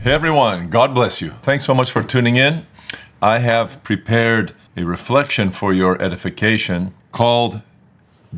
Hey everyone, God bless you. Thanks so much for tuning in. I have prepared a reflection for your edification called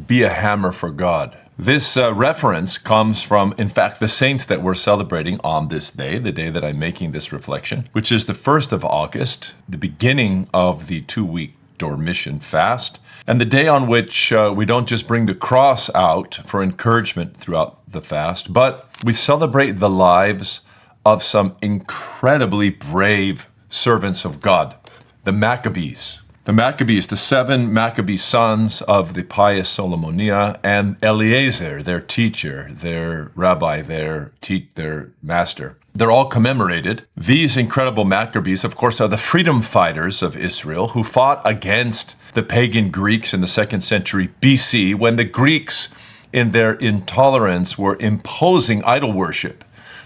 Be a Hammer for God. This reference comes from, in fact, the saints that we're celebrating on this day, the day that I'm making this reflection, which is the 1st of August, the beginning of the 2-week Dormition Fast, and the day on which we don't just bring the cross out for encouragement throughout the fast, but we celebrate the lives of some incredibly brave servants of God, the Mcabes. The Mcabes, the 7 Maccabee sons of the pious Solomonia, and Eleazar, their teacher, their rabbi, their master. They're all commemorated. These incredible Mcabes, of course, are the freedom fighters of Israel who fought against the pagan Greeks in the 2nd century BC when the Greeks, in their intolerance, were imposing idol worship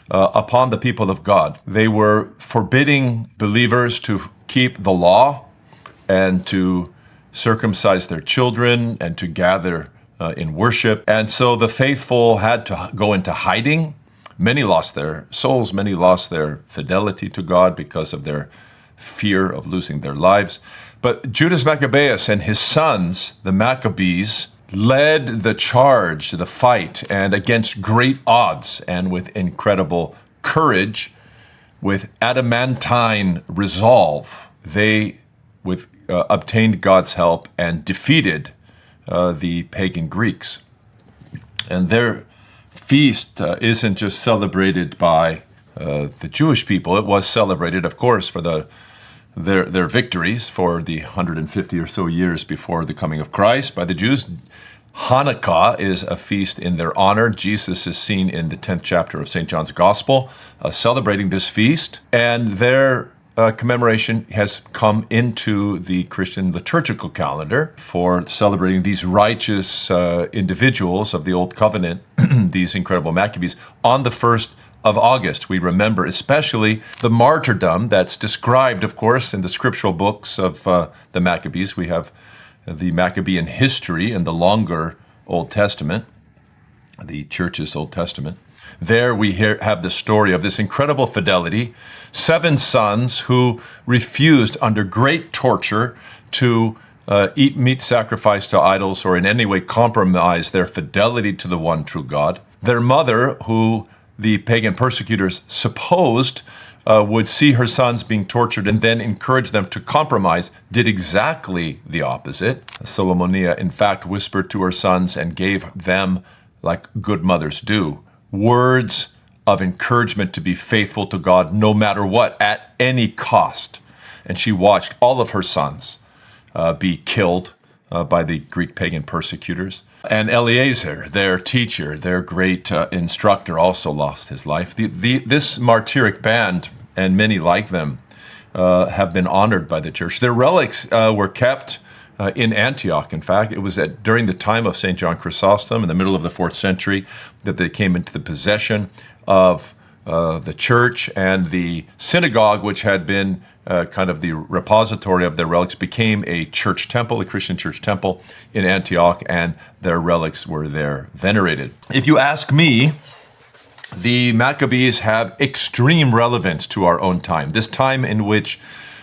upon the people of God. They were forbidding believers to keep the law and to circumcise their children and to gather in worship. And so the faithful had to go into hiding. Many lost their souls. Many lost their fidelity to God because of their fear of losing their lives. But Judas Maccabeus and his sons, the Maccabees, led the charge, the fight, and against great odds and with incredible courage, with adamantine resolve, they obtained God's help and defeated the pagan Greeks. And their feast isn't just celebrated by the Jewish people. It was celebrated, of course, for their victories for the 150 or so years before the coming of Christ by the Jews. Hanukkah is a feast in their honor. Jesus is seen in the 10th chapter of St. John's Gospel celebrating this feast, and their commemoration has come into the Christian liturgical calendar for celebrating these righteous individuals of the Old Covenant, these incredible Maccabees, on the 1st of August. We remember especially the martyrdom that's described, of course, in the scriptural books of the Maccabees. We have the Maccabean history in the longer Old Testament, the Church's Old Testament. There we have the story of this incredible fidelity, 7 sons who refused under great torture to eat meat sacrificed to idols or in any way compromise their fidelity to the one true God. Their mother, who the pagan persecutors supposed would see her sons being tortured and then encourage them to compromise, did exactly the opposite. Solomonia, in fact, whispered to her sons and gave them, like good mothers do, words of encouragement to be faithful to God no matter what, at any cost. And she watched all of her sons be killed by the Greek pagan persecutors. And Eleazar, their teacher, their great instructor, also lost his life. This martyric band, and many like them, have been honored by the church. Their relics were kept in Antioch. In fact, it was during the time of St. John Chrysostom in the middle of the 4th century that they came into the possession of the church, and the synagogue, which had been kind of the repository of their relics, became a church temple, a Christian church temple in Antioch, and their relics were there venerated. If you ask me, the Maccabees have extreme relevance to our own time, this time in which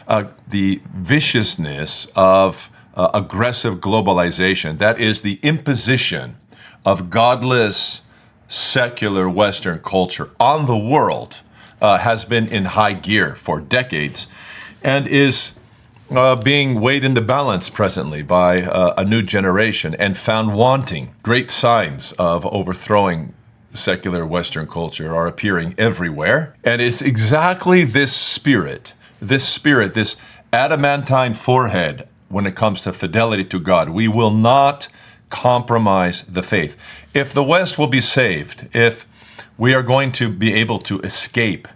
the viciousness of aggressive globalization, that is the imposition of godless, secular Western culture on the world, has been in high gear for decades and is being weighed in the balance presently by a new generation and found wanting. Great signs of overthrowing secular Western culture are appearing everywhere. And it's exactly this spirit, this adamantine forehead when it comes to fidelity to God. We will not compromise the faith. If the West will be saved, if we are going to be able to escape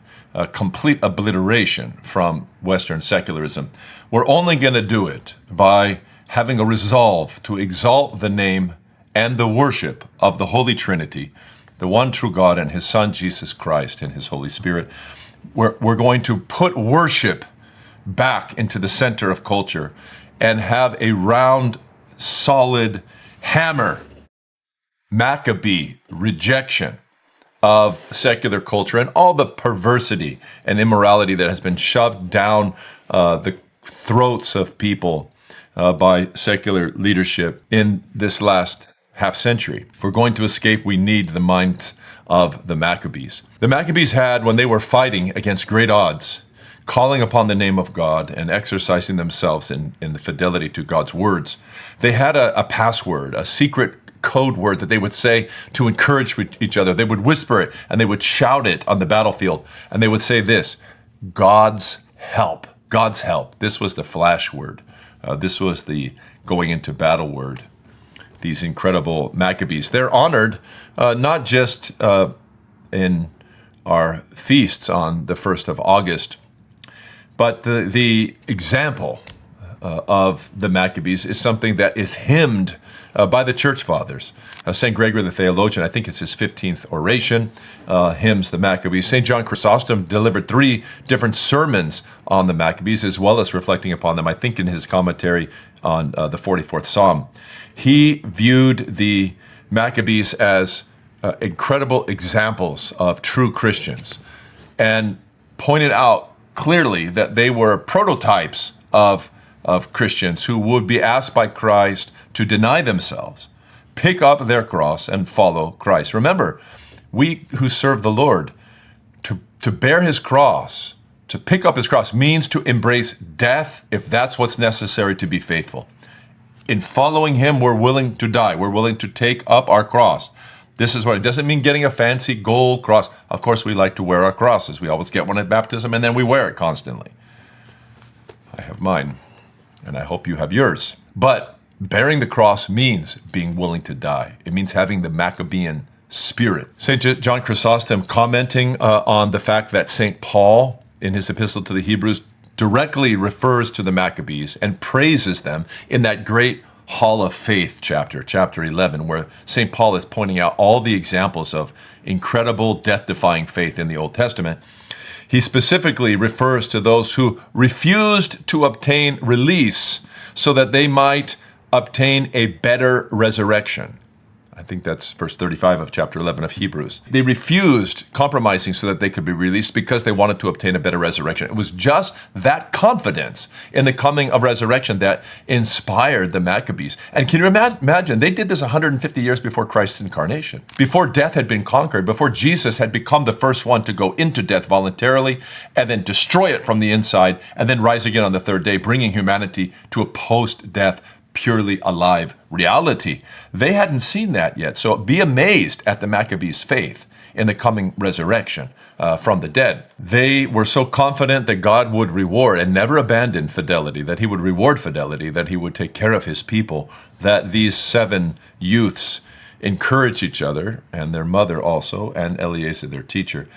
complete obliteration from Western secularism, we're only going to do it by having a resolve to exalt the name and the worship of the Holy Trinity, the one true God and his Son, Jesus Christ, and his Holy Spirit. We're going to put worship back into the center of culture and have a round, solid hammer, Maccabee rejection of secular culture and all the perversity and immorality that has been shoved down the throats of people by secular leadership in this last half century. If we're going to escape, we need the minds of the Maccabees. The Maccabees had, when they were fighting against great odds, calling upon the name of God and exercising themselves in the fidelity to God's words, they had a password, a secret code word that they would say to encourage each other. They would whisper it and they would shout it on the battlefield. And they would say this: God's help. God's help. This was the flash word. This was the going into battle word. These incredible Maccabees. They're honored not just in our feasts on the 1st of August, but the example of the Maccabees is something that is hymned by the church fathers. St. Gregory the Theologian, I think it's his 15th oration, hymns the Maccabees. St. John Chrysostom delivered 3 different sermons on the Maccabees, as well as reflecting upon them, I think in his commentary on the 44th Psalm. He viewed the Maccabees as incredible examples of true Christians and pointed out clearly that they were prototypes of Christians who would be asked by Christ to deny themselves, pick up their cross, and follow Christ. Remember, we who serve the Lord, to bear his cross, to pick up his cross, means to embrace death if that's what's necessary to be faithful. In following him, we're willing to die. We're willing to take up our cross. This is what it doesn't mean getting a fancy gold cross. Of course, we like to wear our crosses. We always get one at baptism, and then we wear it constantly. I have mine, and I hope you have yours. But bearing the cross means being willing to die. It means having the Maccabean spirit. St. John Chrysostom, commenting on the fact that St. Paul, in his epistle to the Hebrews, directly refers to the Maccabees and praises them in that great Hall of Faith chapter 11, where St. Paul is pointing out all the examples of incredible death-defying faith in the Old Testament. He specifically refers to those who refused to obtain release so that they might obtain a better resurrection. I think that's verse 35 of chapter 11 of Hebrews. They refused compromising so that they could be released because they wanted to obtain a better resurrection. It was just that confidence in the coming of resurrection that inspired the Maccabees. And can you imagine? They did this 150 years before Christ's incarnation, before death had been conquered, before Jesus had become the first one to go into death voluntarily and then destroy it from the inside and then rise again on the 3rd day, bringing humanity to a post-death purely alive reality. They hadn't seen that yet. So be amazed at the Maccabees' faith in the coming resurrection from the dead. They were so confident that God would reward and never abandon fidelity, that he would reward fidelity, that he would take care of his people, that these 7 youths encouraged each other, and their mother also, and Eliezer, their teacher,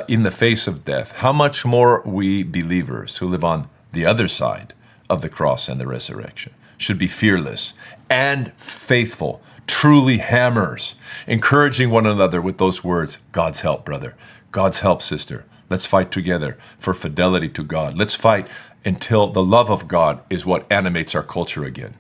in the face of death. How much more we believers who live on the other side of the cross and the resurrection should be fearless and faithful, truly hammers, encouraging one another with those words: God's help, brother. God's help, sister. Let's fight together for fidelity to God. Let's fight until the love of God is what animates our culture again.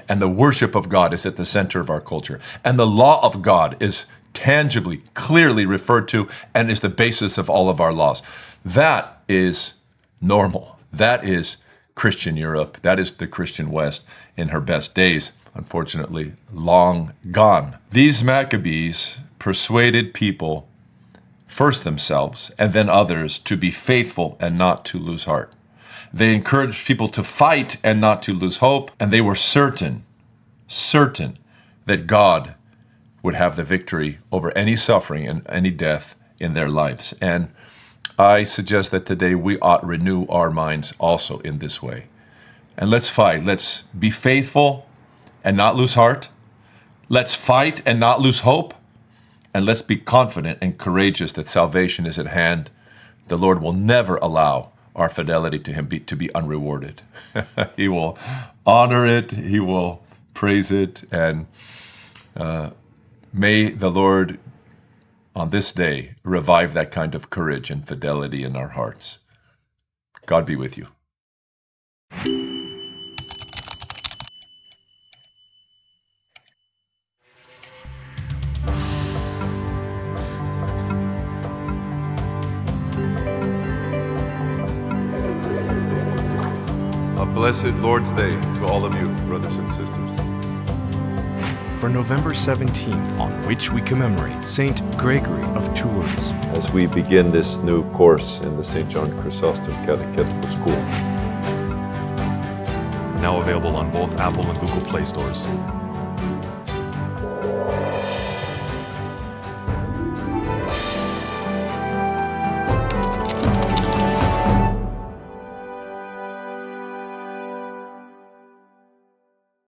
And the worship of God is at the center of our culture. And the law of God is tangibly, clearly referred to and is the basis of all of our laws. That is normal. That is Christian Europe. That is the Christian West in her best days, unfortunately, long gone. These Maccabees persuaded people, first themselves and then others, to be faithful and not to lose heart. They encouraged people to fight and not to lose hope, and they were certain that God would have the victory over any suffering and any death in their lives. And I suggest that today we ought renew our minds also in this way. And let's fight. Let's be faithful and not lose heart. Let's fight and not lose hope. And let's be confident and courageous that salvation is at hand. The Lord will never allow our fidelity to him to be unrewarded. He will honor it. He will praise it. And may the Lord on this day revive that kind of courage and fidelity in our hearts. God be with you. A blessed Lord's Day to all of you, brothers and sisters. For November 17th, on which we commemorate Saint Gregory of Tours. As we begin this new course in the St. John Chrysostom Catechetical School. Now available on both Apple and Google Play stores.